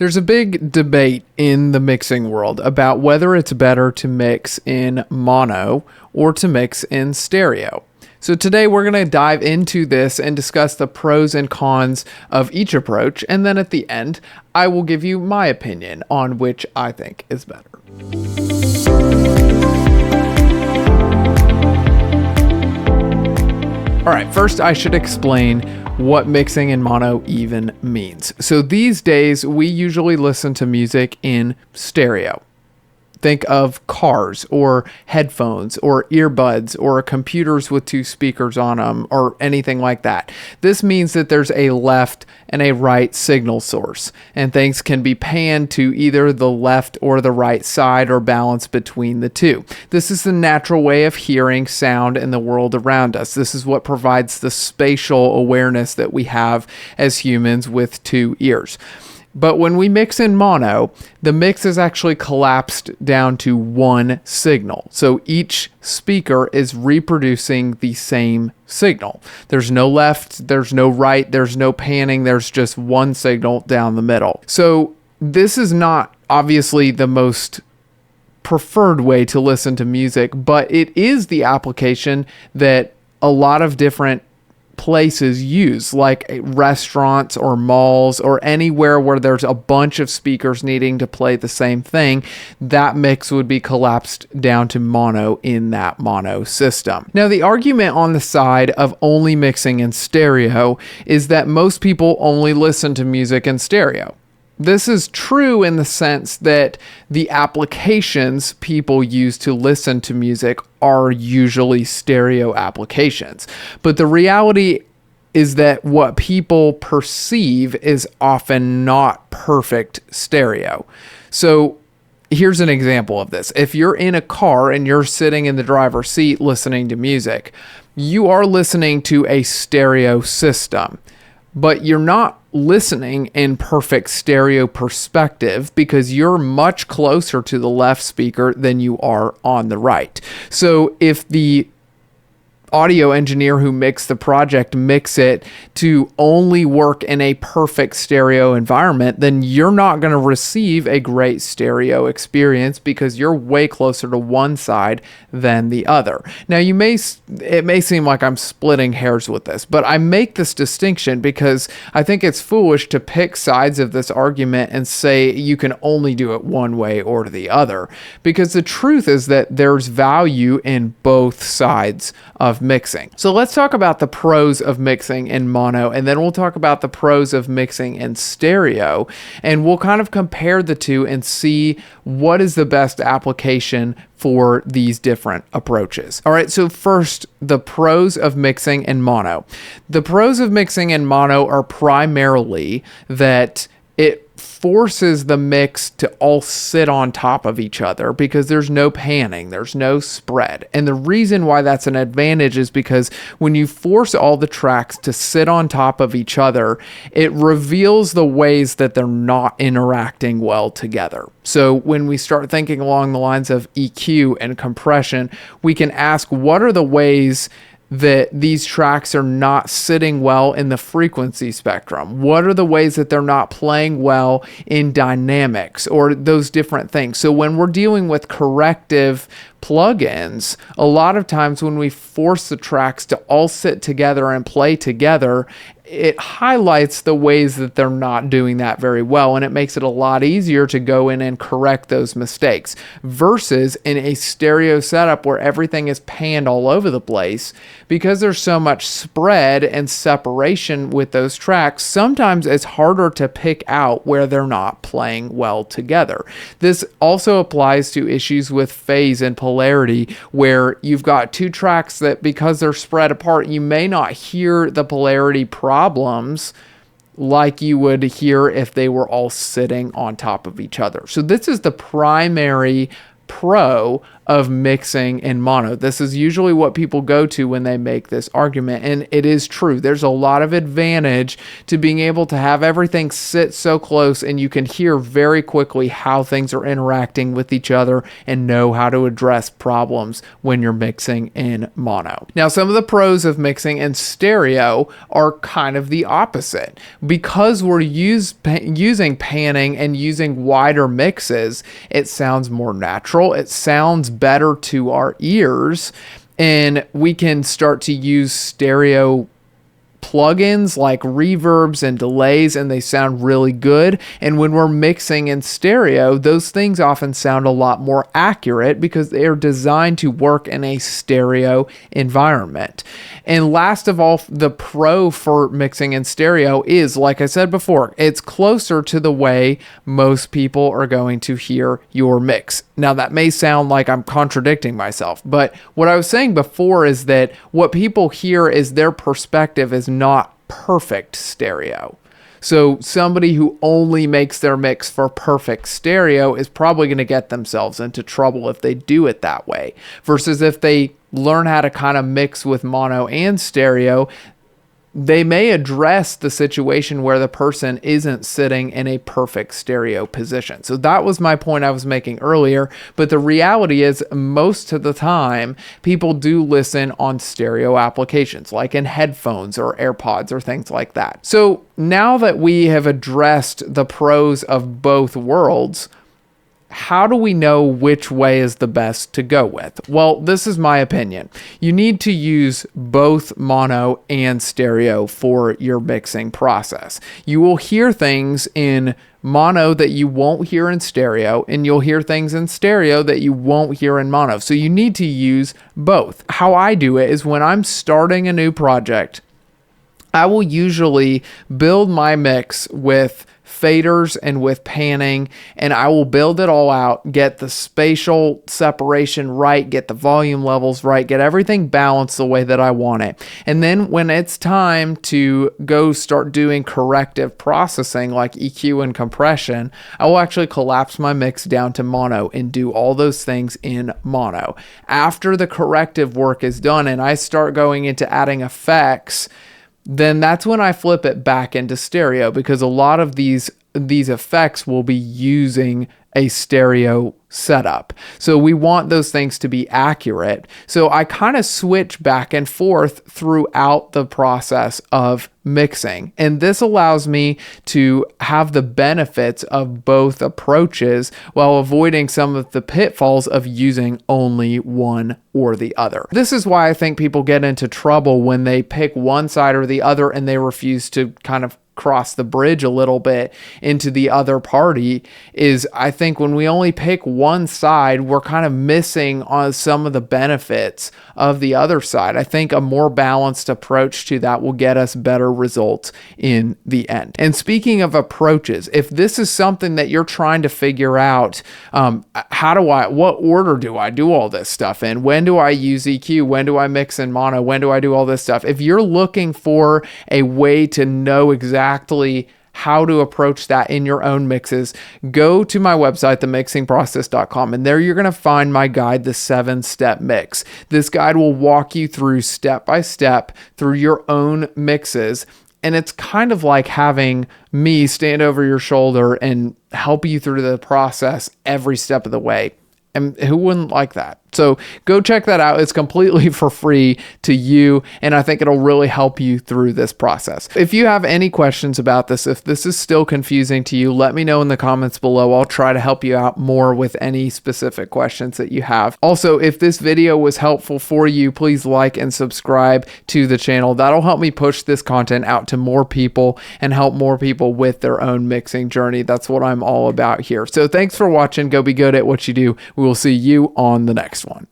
There's a big debate in the mixing world about whether it's better to mix in mono or to mix in stereo. So today we're going to dive into this and discuss the pros and cons of each approach, and then at the end, I will give you my opinion on which I think is better. All right, first I should explain what mixing in mono even means. So these days, we usually listen to music in stereo. Think of cars or headphones or earbuds or computers with two speakers on them or anything like that. This means that there's a left and a right signal source, and things can be panned to either the left or the right side or balance between the two. This is the natural way of hearing sound in the world around us. This is what provides the spatial awareness that we have as humans with two ears. But when we mix in mono, the mix is actually collapsed down to one signal. So each speaker is reproducing the same signal. There's no left, there's no right, there's no panning, there's just one signal down the middle. So this is not obviously the most preferred way to listen to music, but it is the application that a lot of different places use, like restaurants or malls or anywhere where there's a bunch of speakers needing to play the same thing. That mix would be collapsed down to mono in that mono system. Now, the argument on the side of only mixing in stereo is that most people only listen to music in stereo. This is true in the sense that the applications people use to listen to music are usually stereo applications. But the reality is that what people perceive is often not perfect stereo. So here's an example of this. If you're in a car and you're sitting in the driver's seat listening to music, you are listening to a stereo system, but you're not listening in perfect stereo perspective because you're much closer to the left speaker than you are on the right. So if the audio engineer who mixed the project mix it to only work in a perfect stereo environment, then you're not going to receive a great stereo experience because you're way closer to one side than the other. Now, it may seem like I'm splitting hairs with this, but I make this distinction because I think it's foolish to pick sides of this argument and say you can only do it one way or the other, because the truth is that there's value in both sides of mixing. So let's talk about the pros of mixing in mono, and then we'll talk about the pros of mixing in stereo, and we'll kind of compare the two and see what is the best application for these different approaches. All right, so first, the pros of mixing in mono. The pros of mixing in mono are primarily that it forces the mix to all sit on top of each other because there's no panning, there's no spread. And the reason why that's an advantage is because when you force all the tracks to sit on top of each other, it reveals the ways that they're not interacting well together. So when we start thinking along the lines of EQ and compression, we can ask, what are the ways that these tracks are not sitting well in the frequency spectrum? What are the ways that they're not playing well in dynamics or those different things? So when we're dealing with corrective plugins, a lot of times when we force the tracks to all sit together and play together, it highlights the ways that they're not doing that very well, and it makes it a lot easier to go in and correct those mistakes versus in a stereo setup where everything is panned all over the place. Because there's so much spread and separation with those tracks, sometimes it's harder to pick out where they're not playing well together. This also applies to issues with phase and polarity, where you've got two tracks that, because they're spread apart, you may not hear the polarity problems like you would hear if they were all sitting on top of each other. So this is the primary pro of mixing in mono. This is usually what people go to when they make this argument, and it is true. There's a lot of advantage to being able to have everything sit so close, and you can hear very quickly how things are interacting with each other and know how to address problems when you're mixing in mono. Now, some of the pros of mixing in stereo are kind of the opposite. Because we're using panning and using wider mixes, it sounds more natural. It sounds better to our ears, and we can start to use stereo plugins like reverbs and delays, and they sound really good. And when we're mixing in stereo, those things often sound a lot more accurate because they are designed to work in a stereo environment. And last of all, the pro for mixing in stereo is, like I said before, it's closer to the way most people are going to hear your mix. Now, that may sound like I'm contradicting myself, but what I was saying before is that what people hear is their perspective is not perfect stereo. So somebody who only makes their mix for perfect stereo is probably going to get themselves into trouble if they do it that way. Versus if they learn how to kind of mix with mono and stereo, they may address the situation where the person isn't sitting in a perfect stereo position. So that was my point I was making earlier. But the reality is, most of the time, people do listen on stereo applications, like in headphones or AirPods or things like that. So now that we have addressed the pros of both worlds, how do we know which way is the best to go with? Well, this is my opinion. You need to use both mono and stereo for your mixing process. You will hear things in mono that you won't hear in stereo, and you'll hear things in stereo that you won't hear in mono. So you need to use both. How I do it is when I'm starting a new project, I will usually build my mix with faders and with panning, and I will build it all out, get the spatial separation right, get the volume levels right, get everything balanced the way that I want it. And then when it's time to go start doing corrective processing like EQ and compression, I will actually collapse my mix down to mono and do all those things in mono. After the corrective work is done and I start going into adding effects, then that's when I flip it back into stereo, because a lot of these effects will be using a stereo setup. So we want those things to be accurate. So I kind of switch back and forth throughout the process of mixing. And this allows me to have the benefits of both approaches while avoiding some of the pitfalls of using only one or the other. This is why I think people get into trouble when they pick one side or the other and they refuse to kind of cross the bridge a little bit into the other party. Is I think when we only pick one side, we're kind of missing on some of the benefits of the other side. I think a more balanced approach to that will get us better results in the end. And speaking of approaches, if this is something that you're trying to figure out, what order do I do all this stuff in? When do I use EQ? When do I mix in mono? When do I do all this stuff? If you're looking for a way to know exactly how to approach that in your own mixes, go to my website, themixingprocess.com, and there you're going to find my guide, the 7-step mix. This guide will walk you through step by step through your own mixes. And it's kind of like having me stand over your shoulder and help you through the process every step of the way. And who wouldn't like that? So go check that out. It's completely for free to you, and I think it'll really help you through this process. If you have any questions about this, if this is still confusing to you, let me know in the comments below. I'll try to help you out more with any specific questions that you have. Also, if this video was helpful for you, please like and subscribe to the channel. That'll help me push this content out to more people and help more people with their own mixing journey. That's what I'm all about here. So thanks for watching. Go be good at what you do. We will see you on the next one.